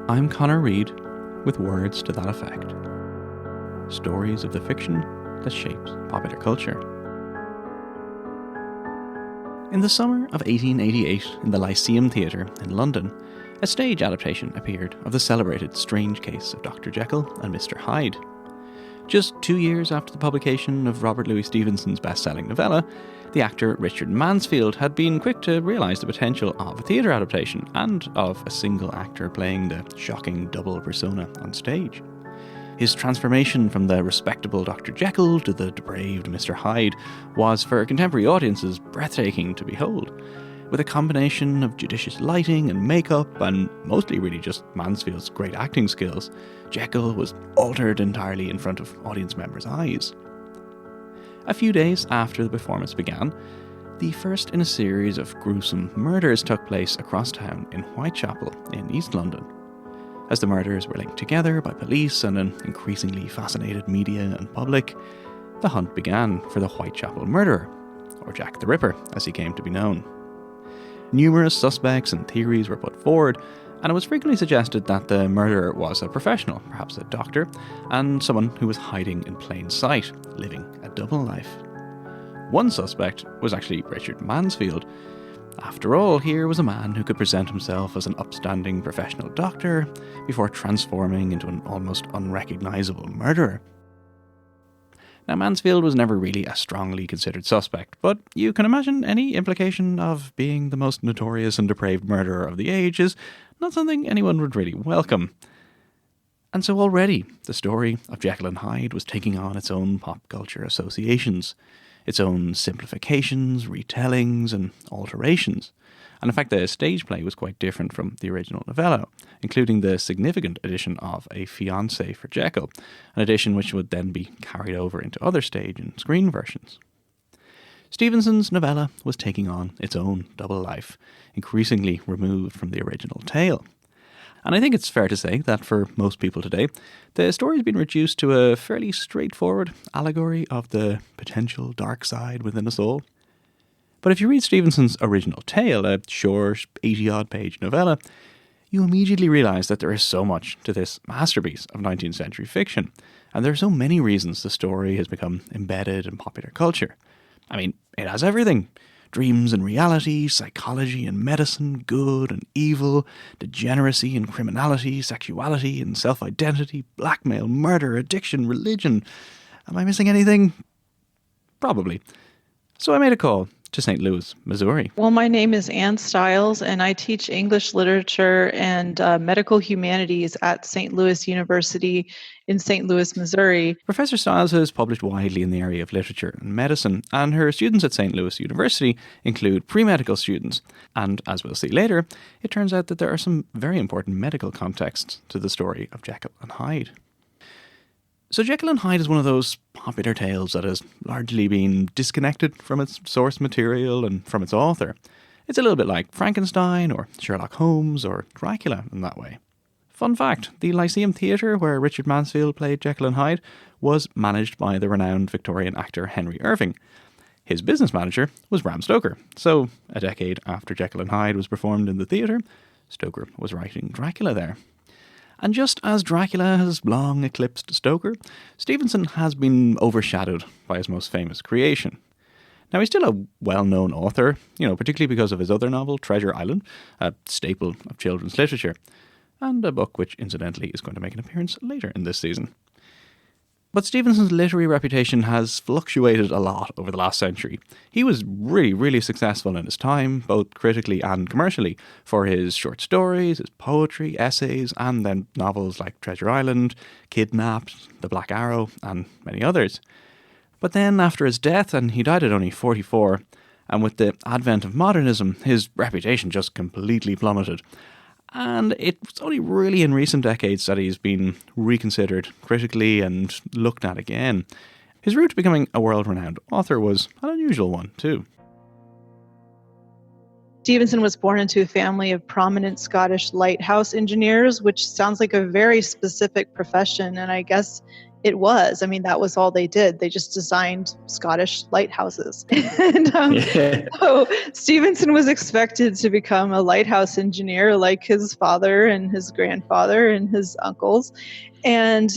I'm Connor Reid with words to that effect. Stories of the fiction that shapes popular culture. In the summer of 1888, in the Lyceum Theatre in London, a stage adaptation appeared of the celebrated strange case of Dr. Jekyll and Mr. Hyde. Just 2 years after the publication of Robert Louis Stevenson's best-selling novella, the actor Richard Mansfield had been quick to realise the potential of a theatre adaptation and of a single actor playing the shocking double persona on stage. His transformation from the respectable Dr. Jekyll to the depraved Mr. Hyde was for contemporary audiences breathtaking to behold. With a combination of judicious lighting and makeup, and mostly really just Mansfield's great acting skills, Jekyll was altered entirely in front of audience members' eyes. A few days after the performance began, the first in a series of gruesome murders took place across town in Whitechapel in East London. As the murders were linked together by police and an increasingly fascinated media and public, the hunt began for the Whitechapel murderer, or Jack the Ripper as he came to be known. Numerous suspects and theories were put forward, and it was frequently suggested that the murderer was a professional, perhaps a doctor, and someone who was hiding in plain sight, living a double life. One suspect was actually Richard Mansfield. After all, here was a man who could present himself as an upstanding professional doctor before transforming into an almost unrecognisable murderer. Now, Mansfield was never really a strongly considered suspect, but you can imagine any implication of being the most notorious and depraved murderer of the age is not something anyone would really welcome. And so already, the story of Jekyll and Hyde was taking on its own pop culture associations, its own simplifications, retellings, and alterations. And in fact, the stage play was quite different from the original novella, including the significant addition of a fiancé for Jekyll, an addition which would then be carried over into other stage and screen versions. Stevenson's novella was taking on its own double life, increasingly removed from the original tale. And I think it's fair to say that for most people today, the story has been reduced to a fairly straightforward allegory of the potential dark side within us all. But if you read Stevenson's original tale, a short, 80-odd page novella, you immediately realise that there is so much to this masterpiece of 19th century fiction, and there are so many reasons the story has become embedded in popular culture. I mean, it has everything. Dreams and reality, psychology and medicine, good and evil, degeneracy and criminality, sexuality and self-identity, blackmail, murder, addiction, religion. Am I missing anything? Probably. So I made a call to St. Louis, Missouri. Well, my name is Ann Stiles, and I teach English literature and medical humanities at St. Louis University in St. Louis, Missouri. Professor Stiles has published widely in the area of literature and medicine, and her students at St. Louis University include pre-medical students. And as we'll see later, it turns out that there are some very important medical contexts to the story of Jekyll and Hyde. So Jekyll and Hyde is one of those popular tales that has largely been disconnected from its source material and from its author. It's a little bit like Frankenstein or Sherlock Holmes or Dracula in that way. Fun fact, the Lyceum Theatre where Richard Mansfield played Jekyll and Hyde was managed by the renowned Victorian actor Henry Irving. His business manager was Bram Stoker, so a decade after Jekyll and Hyde was performed in the theatre, Stoker was writing Dracula there. And just as Dracula has long eclipsed Stoker, Stevenson has been overshadowed by his most famous creation. Now, he's still a well-known author, particularly because of his other novel, Treasure Island, a staple of children's literature, and a book which, incidentally, is going to make an appearance later in this season. But Stevenson's literary reputation has fluctuated a lot over the last century. He was really successful in his time, both critically and commercially, for his short stories, his poetry, essays, and then novels like Treasure Island, Kidnapped, The Black Arrow, and many others. But then after his death, and he died at only 44, and with the advent of modernism, his reputation just completely plummeted. And it's only really in recent decades that he's been reconsidered critically and looked at again. His route to becoming a world-renowned author was an unusual one, too. Stevenson was born into a family of prominent Scottish lighthouse engineers, which sounds like a very specific profession. And I guess it was. I mean, that was all they did. They just designed Scottish lighthouses. And so Stevenson was expected to become a lighthouse engineer like his father and his grandfather and his uncles. And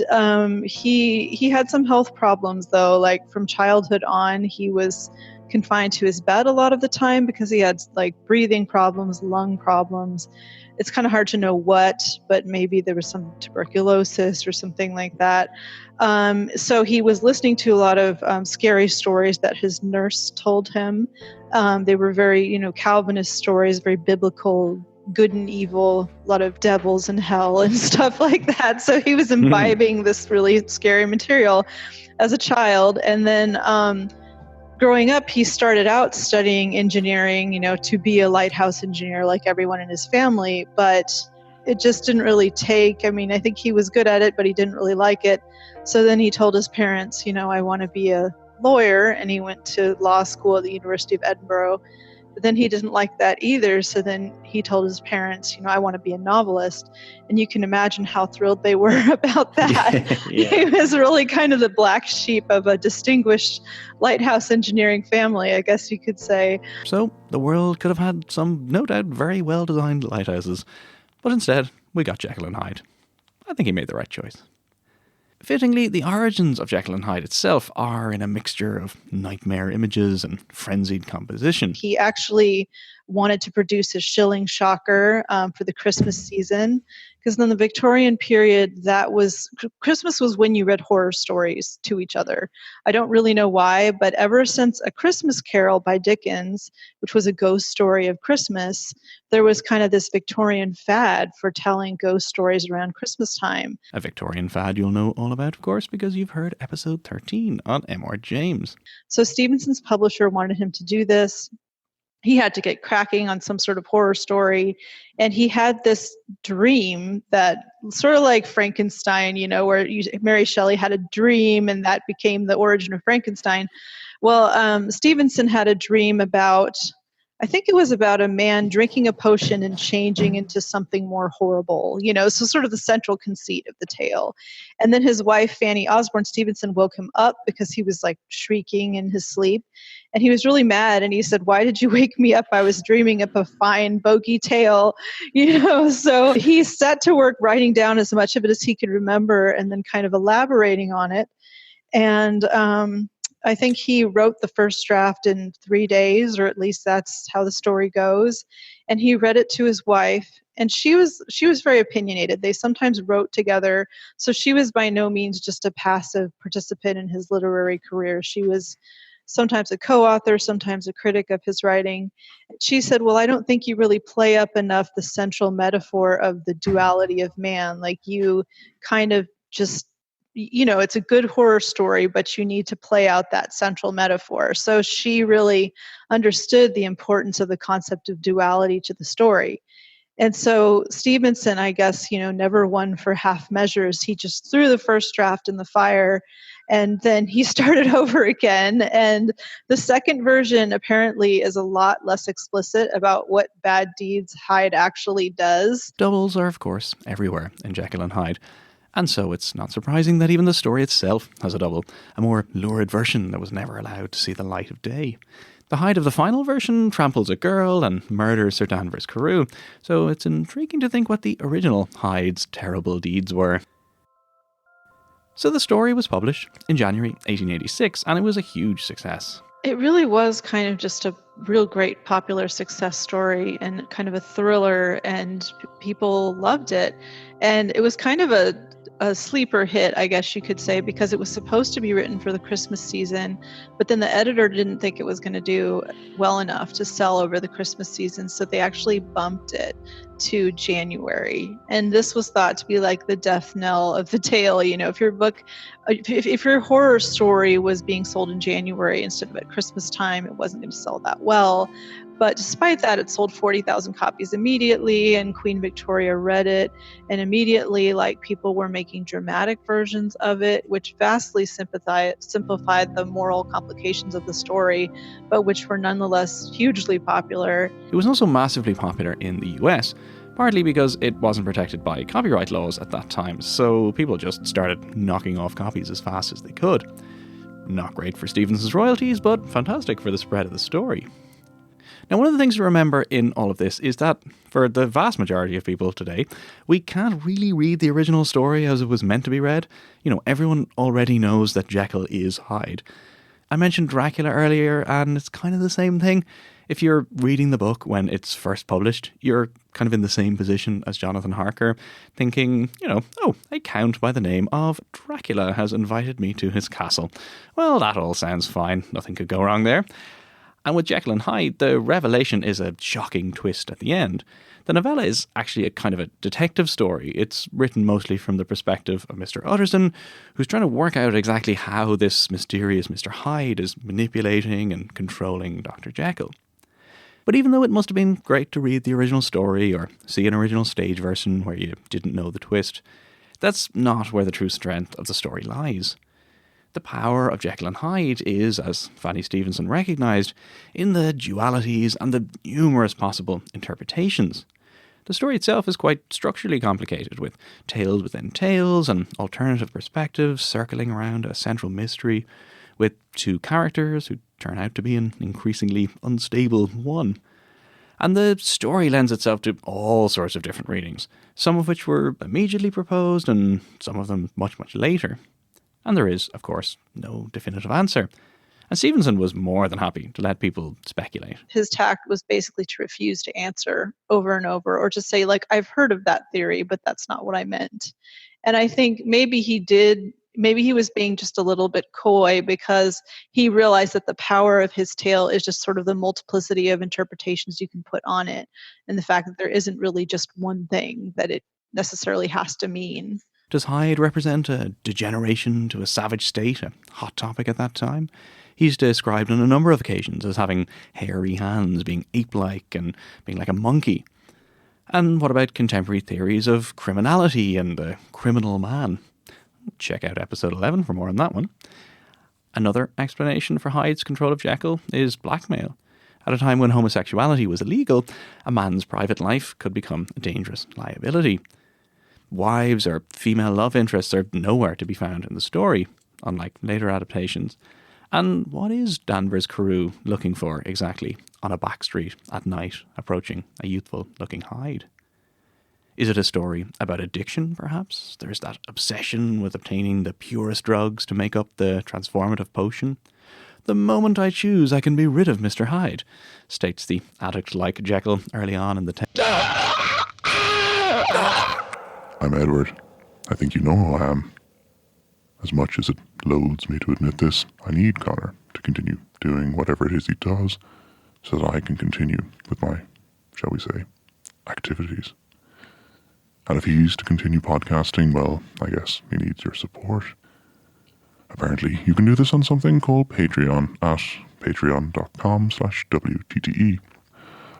he had some health problems, though. Like from childhood on, he was confined to his bed a lot of the time because he had like breathing problems, lung problems. It's kind of hard to know what, but maybe there was some tuberculosis or something like that. So he was listening to a lot of scary stories that his nurse told him. They were very, Calvinist stories, very biblical, good and evil, a lot of devils and hell and stuff like that. So he was imbibing this really scary material as a child. And then growing up, he started out studying engineering, to be a lighthouse engineer like everyone in his family, but it just didn't really take. I mean, I think he was good at it, but he didn't really like it. So then he told his parents, I want to be a lawyer, and he went to law school at the University of Edinburgh. But then he didn't like that either. So then he told his parents, I want to be a novelist. And you can imagine how thrilled they were about that. Yeah. He was really kind of the black sheep of a distinguished lighthouse engineering family, I guess you could say. So the world could have had some, no doubt, very well-designed lighthouses. But instead, we got Jekyll and Hyde. I think he made the right choice. Fittingly, the origins of Jekyll and Hyde itself are in a mixture of nightmare images and frenzied composition. He actually wanted to produce a shilling shocker for the Christmas season, because in the Victorian period, Christmas was when you read horror stories to each other. I don't really know why, but ever since A Christmas Carol by Dickens, which was a ghost story of Christmas, there was kind of this Victorian fad for telling ghost stories around Christmas time. A Victorian fad you'll know all about, of course, because you've heard episode 13 on M.R. James. So Stevenson's publisher wanted him to do this. He had to get cracking on some sort of horror story. And he had this dream that sort of like Frankenstein, where Mary Shelley had a dream and that became the origin of Frankenstein. Well, Stevenson had a dream about, I think it was about a man drinking a potion and changing into something more horrible, so sort of the central conceit of the tale. And then his wife, Fanny Osborne Stevenson, woke him up because he was like shrieking in his sleep. And he was really mad. And he said, "Why did you wake me up? I was dreaming up a fine bogey tale." So he set to work writing down as much of it as he could remember and then kind of elaborating on it. And I think he wrote the first draft in 3 days, or at least that's how the story goes. And he read it to his wife, and she was very opinionated. They sometimes wrote together, so she was by no means just a passive participant in his literary career. She was sometimes a co-author, sometimes a critic of his writing. She said, "Well, I don't think you really play up enough the central metaphor of the duality of man. Like you kind of just, it's a good horror story, but you need to play out that central metaphor." So she really understood the importance of the concept of duality to the story. And so Stevenson, I guess, never won for half measures. He just threw the first draft in the fire, and then he started over again. And the second version apparently is a lot less explicit about what bad deeds Hyde actually does. Doubles are, of course, everywhere in Jekyll and Hyde. And so it's not surprising that even the story itself has a double, a more lurid version that was never allowed to see the light of day. The Hyde of the final version tramples a girl and murders Sir Danvers Carew, so it's intriguing to think what the original Hyde's terrible deeds were. So the story was published in January 1886, and it was a huge success. It really was kind of just a real great popular success story and kind of a thriller, and people loved it. And it was kind of a sleeper hit, I guess you could say, because it was supposed to be written for the Christmas season, but then the editor didn't think it was going to do well enough to sell over the Christmas season, so they actually bumped it to January. And this was thought to be like the death knell of the tale. If your horror story was being sold in January instead of at Christmas time, it wasn't going to sell that well. But despite that, it sold 40,000 copies immediately, and Queen Victoria read it, and immediately, people were making dramatic versions of it, which vastly simplified the moral complications of the story, but which were nonetheless hugely popular. It was also massively popular in the US, partly because it wasn't protected by copyright laws at that time, so people just started knocking off copies as fast as they could. Not great for Stevenson's royalties, but fantastic for the spread of the story. Now, one of the things to remember in all of this is that, for the vast majority of people today, we can't really read the original story as it was meant to be read. Everyone already knows that Jekyll is Hyde. I mentioned Dracula earlier, and it's kind of the same thing. If you're reading the book when it's first published, you're kind of in the same position as Jonathan Harker, thinking, a count by the name of Dracula has invited me to his castle. Well, that all sounds fine. Nothing could go wrong there. And with Jekyll and Hyde, the revelation is a shocking twist at the end. The novella is actually a kind of a detective story. It's written mostly from the perspective of Mr. Utterson, who's trying to work out exactly how this mysterious Mr. Hyde is manipulating and controlling Dr. Jekyll. But even though it must have been great to read the original story or see an original stage version where you didn't know the twist, that's not where the true strength of the story lies. The power of Jekyll and Hyde is, as Fanny Stevenson recognised, in the dualities and the numerous possible interpretations. The story itself is quite structurally complicated, with tales within tales and alternative perspectives circling around a central mystery, with two characters who turn out to be an increasingly unstable one. And the story lends itself to all sorts of different readings, some of which were immediately proposed and some of them much, much later. And there is, of course, no definitive answer. And Stevenson was more than happy to let people speculate. His tact was basically to refuse to answer over and over, or to say, I've heard of that theory, but that's not what I meant. And I think maybe he was being just a little bit coy because he realized that the power of his tale is just sort of the multiplicity of interpretations you can put on it, and the fact that there isn't really just one thing that it necessarily has to mean. Does Hyde represent a degeneration to a savage state, a hot topic at that time? He's described on a number of occasions as having hairy hands, being ape-like, and being like a monkey. And what about contemporary theories of criminality and the criminal man? Check out episode 11 for more on that one. Another explanation for Hyde's control of Jekyll is blackmail. At a time when homosexuality was illegal, a man's private life could become a dangerous liability. Wives or female love interests are nowhere to be found in the story, unlike later adaptations. And what is Danvers Carew looking for exactly on a back street at night approaching a youthful-looking Hyde? Is it a story about addiction, perhaps? There's that obsession with obtaining the purest drugs to make up the transformative potion. The moment I choose, I can be rid of Mr. Hyde, states the addict-like Jekyll early on in the I'm Edward. I think you know who I am. As much as it loads me to admit this, I need Connor to continue doing whatever it is he does so that I can continue with my, shall we say, activities. And if he's to continue podcasting, well, I guess he needs your support. Apparently, you can do this on something called Patreon at patreon.com/WTTE.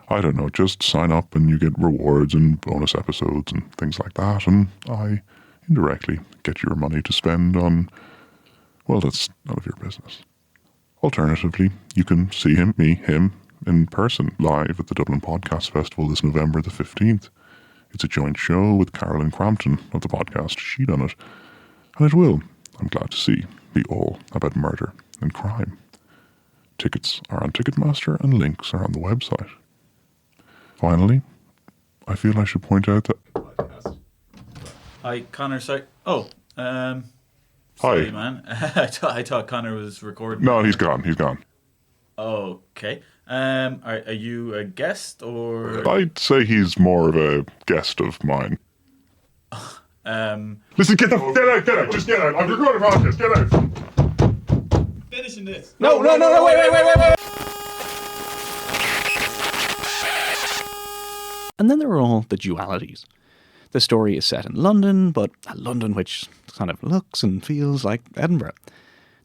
I don't know, just sign up and you get rewards and bonus episodes and things like that, and I indirectly get your money to spend on, well, that's none of your business. Alternatively, you can see him in person live at the Dublin Podcast Festival this November the 15th. It's a joint show with Carolyn Crampton of the podcast Sheet on It, and it will, I'm glad to see, be all about murder and crime. Tickets are on Ticketmaster and links are on the website. Finally, I feel I should point out that... Hi, Connor, sorry. Oh, Hi. sorry, man. I thought Connor was recording. No, he's gone. Okay. Are you a guest or... I'd say he's more of a guest of mine. Listen, get out, just get out. I'm recording a podcast, get out. Finishing this. No, wait. And then there are all the dualities. The story is set in London, but a London which kind of looks and feels like Edinburgh.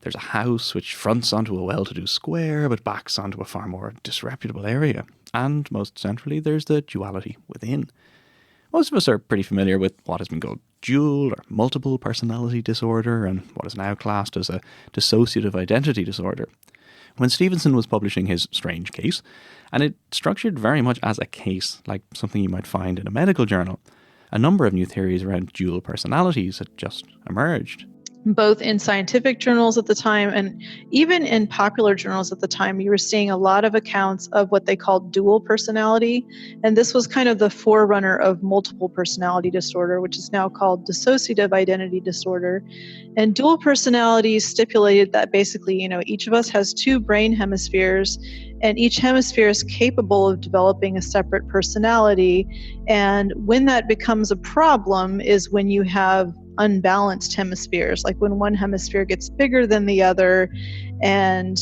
There's a house which fronts onto a well-to-do square, but backs onto a far more disreputable area. And most centrally, there's the duality within. Most of us are pretty familiar with what has been called dual or multiple personality disorder and what is now classed as a dissociative identity disorder. when Stevenson was publishing his strange case, and it structured very much as a case, like something you might find in a medical journal. A number of new theories around dual personalities had just emerged. Both in scientific journals at the time and even in popular journals at the time, you were seeing a lot of accounts of what they called dual personality. And this was kind of the forerunner of multiple personality disorder, which is now called dissociative identity disorder. And dual personality stipulated that basically, each of us has two brain hemispheres, and each hemisphere is capable of developing a separate personality. And when that becomes a problem is when you have unbalanced hemispheres, like when one hemisphere gets bigger than the other. And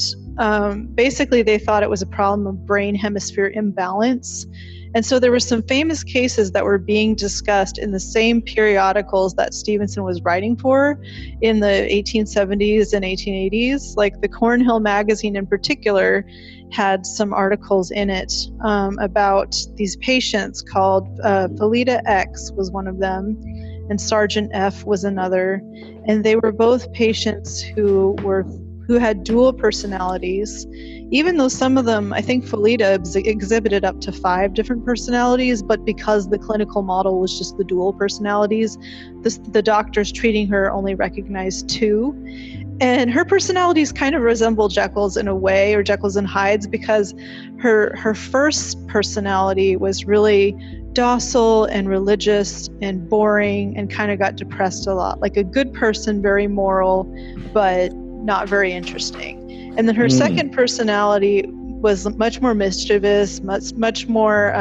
basically they thought it was a problem of brain hemisphere imbalance. And so there were some famous cases that were being discussed in the same periodicals that Stevenson was writing for in the 1870s and 1880s. Like the Cornhill magazine in particular had some articles in it about these patients called Felita X was one of them, and Sergeant F was another. And they were both patients who had dual personalities, even though some of them, I think Felita exhibited up to 5 different personalities, but because the clinical model was just the dual personalities, the doctors treating her only recognized 2. And her personalities kind of resemble Jekyll's in a way, or Jekyll's and Hyde's, because her first personality was really docile and religious and boring and kind of got depressed a lot. Like a good person, very moral, but not very interesting. And then her second personality was much more mischievous, much more,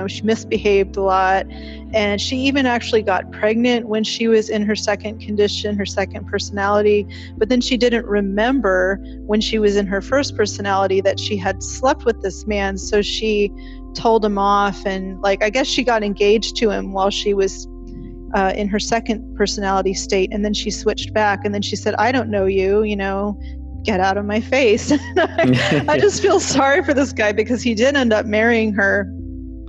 she misbehaved a lot. And she even actually got pregnant when she was in her second condition, her second personality. But then she didn't remember when she was in her first personality that she had slept with this man. So she told him off, and I guess she got engaged to him while she was in her second personality state. And then she switched back, and then she said, "I don't know you, get out of my face." I just feel sorry for this guy, because he did end up marrying her.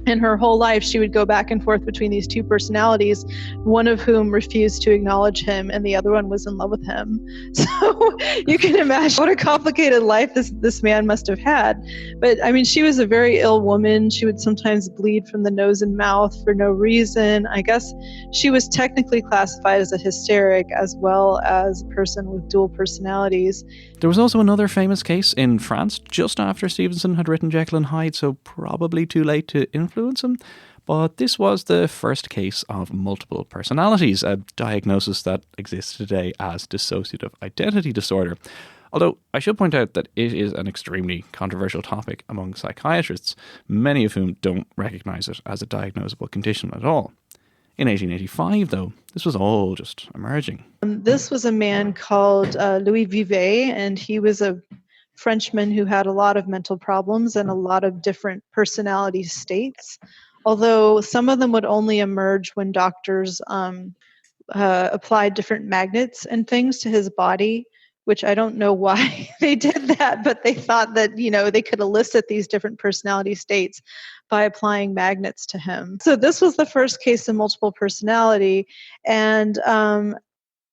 And her whole life, she would go back and forth between these 2 personalities, one of whom refused to acknowledge him, and the other one was in love with him. So you can imagine what a complicated life this man must have had. But I mean, she was a very ill woman. She would sometimes bleed from the nose and mouth for no reason. I guess she was technically classified as a hysteric as well as a person with dual personalities. There was also another famous case in France just after Stevenson had written Jekyll and Hyde, so probably too late to influence him. But this was the first case of multiple personalities, a diagnosis that exists today as dissociative identity disorder. Although I should point out that it is an extremely controversial topic among psychiatrists, many of whom don't recognise it as a diagnosable condition at all. In 1885, though, this was all just emerging. This was a man called Louis Vivet, and he was a Frenchman who had a lot of mental problems and a lot of different personality states, although some of them would only emerge when doctors applied different magnets and things to his body, which I don't know why they did that, but they thought that, they could elicit these different personality states by applying magnets to him. So this was the first case of multiple personality. And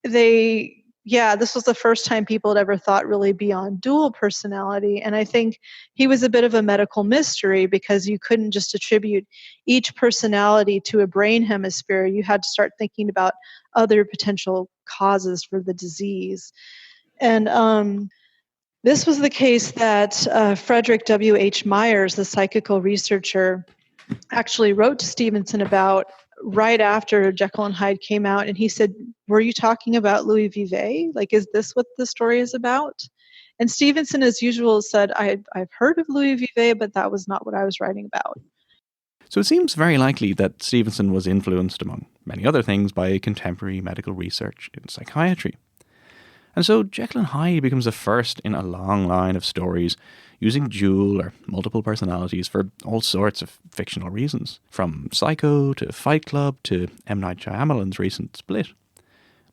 this was the first time people had ever thought really beyond dual personality. And I think he was a bit of a medical mystery, because you couldn't just attribute each personality to a brain hemisphere. You had to start thinking about other potential causes for the disease. And this was the case that Frederick W.H. Myers, the psychical researcher, actually wrote to Stevenson about right after Jekyll and Hyde came out. And he said, "Were you talking about Louis Vivet? Is this what the story is about?" And Stevenson, as usual, said, I've heard of Louis Vivet, but that was not what I was writing about. So it seems very likely that Stevenson was influenced, among many other things, by contemporary medical research in psychiatry. And so Jekyll and Hyde becomes the first in a long line of stories using dual or multiple personalities for all sorts of fictional reasons, from Psycho to Fight Club to M. Night Shyamalan's recent Split.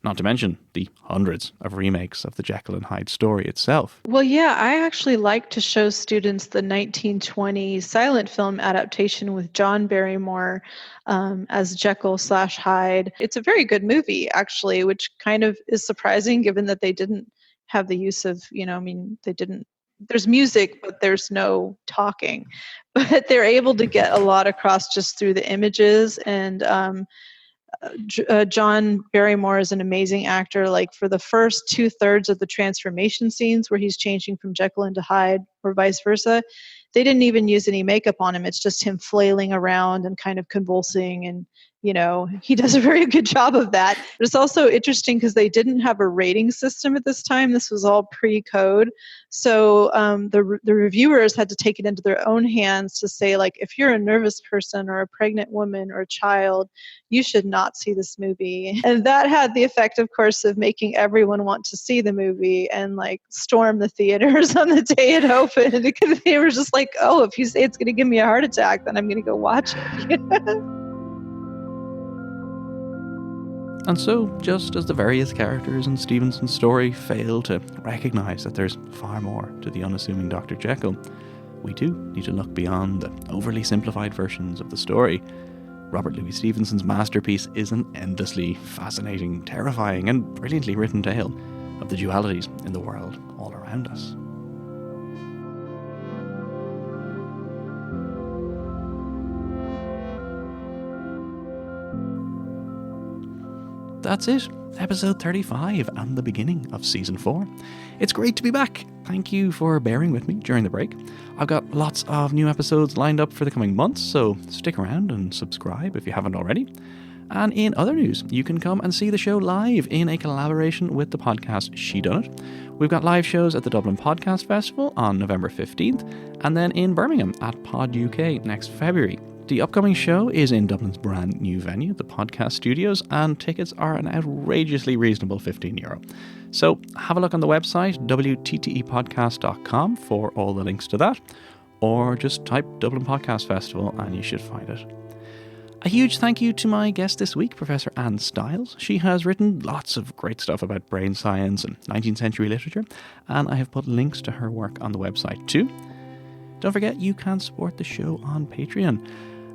Not to mention the hundreds of remakes of the Jekyll and Hyde story itself. Well, yeah, I actually like to show students the 1920 silent film adaptation with John Barrymore as Jekyll/Hyde. It's a very good movie, actually, which kind of is surprising given that they didn't have the use of, they didn't there's music, but there's no talking. But they're able to get a lot across just through the images. And John Barrymore is an amazing actor. Like for the first 2/3 of the transformation scenes where he's changing from Jekyll into Hyde or vice versa, they didn't even use any makeup on him. It's just him flailing around and kind of convulsing, and he does a very good job of that. But it's also interesting because they didn't have a rating system at this time. This was all pre-code. So the reviewers had to take it into their own hands to say, like, if you're a nervous person or a pregnant woman or a child, you should not see this movie. And that had the effect, of course, of making everyone want to see the movie and like storm the theaters on the day it opened, because they were just like, oh, if you say it's going to give me a heart attack, then I'm going to go watch it. And so, just as the various characters in Stevenson's story fail to recognise that there's far more to the unassuming Dr. Jekyll, we too need to look beyond the overly simplified versions of the story. Robert Louis Stevenson's masterpiece is an endlessly fascinating, terrifying, and brilliantly written tale of the dualities in the world all around us. That's it. Episode 35 and the beginning of Season 4. It's great to be back. Thank you for bearing with me during the break. I've got lots of new episodes lined up for the coming months, so stick around and subscribe if you haven't already. And in other news, you can come and see the show live in a collaboration with the podcast She Done It. We've got live shows at the Dublin Podcast Festival on November 15th, and then in Birmingham at Pod UK next February. The upcoming show is in Dublin's brand new venue, the Podcast Studios, and tickets are an outrageously reasonable €15. So have a look on the website, wttepodcast.com, for all the links to that, or just type Dublin Podcast Festival and you should find it. A huge thank you to my guest this week, Professor Anne Stiles. She has written lots of great stuff about brain science and 19th century literature, and I have put links to her work on the website too. Don't forget, you can support the show on Patreon.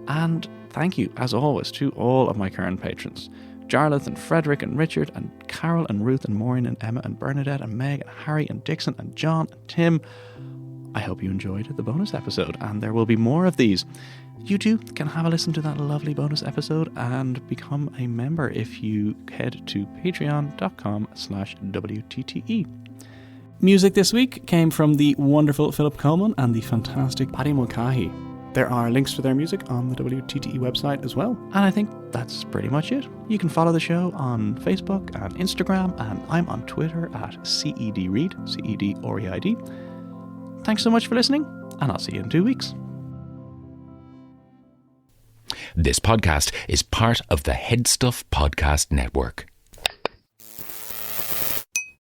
And thank you, as always, to all of my current patrons. Jarlath and Frederick and Richard and Carol and Ruth and Maureen and Emma and Bernadette and Meg and Harry and Dixon and John and Tim. I hope you enjoyed the bonus episode, and there will be more of these. You too can have a listen to that lovely bonus episode and become a member if you head to patreon.com/WTTE. Music this week came from the wonderful Philip Coleman and the fantastic Paddy Mulcahy. There are links to their music on the WTTE website as well. And I think that's pretty much it. You can follow the show on Facebook and Instagram, and I'm on Twitter at CEDReid, CEDReid. Thanks so much for listening, and I'll see you in 2 weeks. This podcast is part of the Headstuff Podcast Network.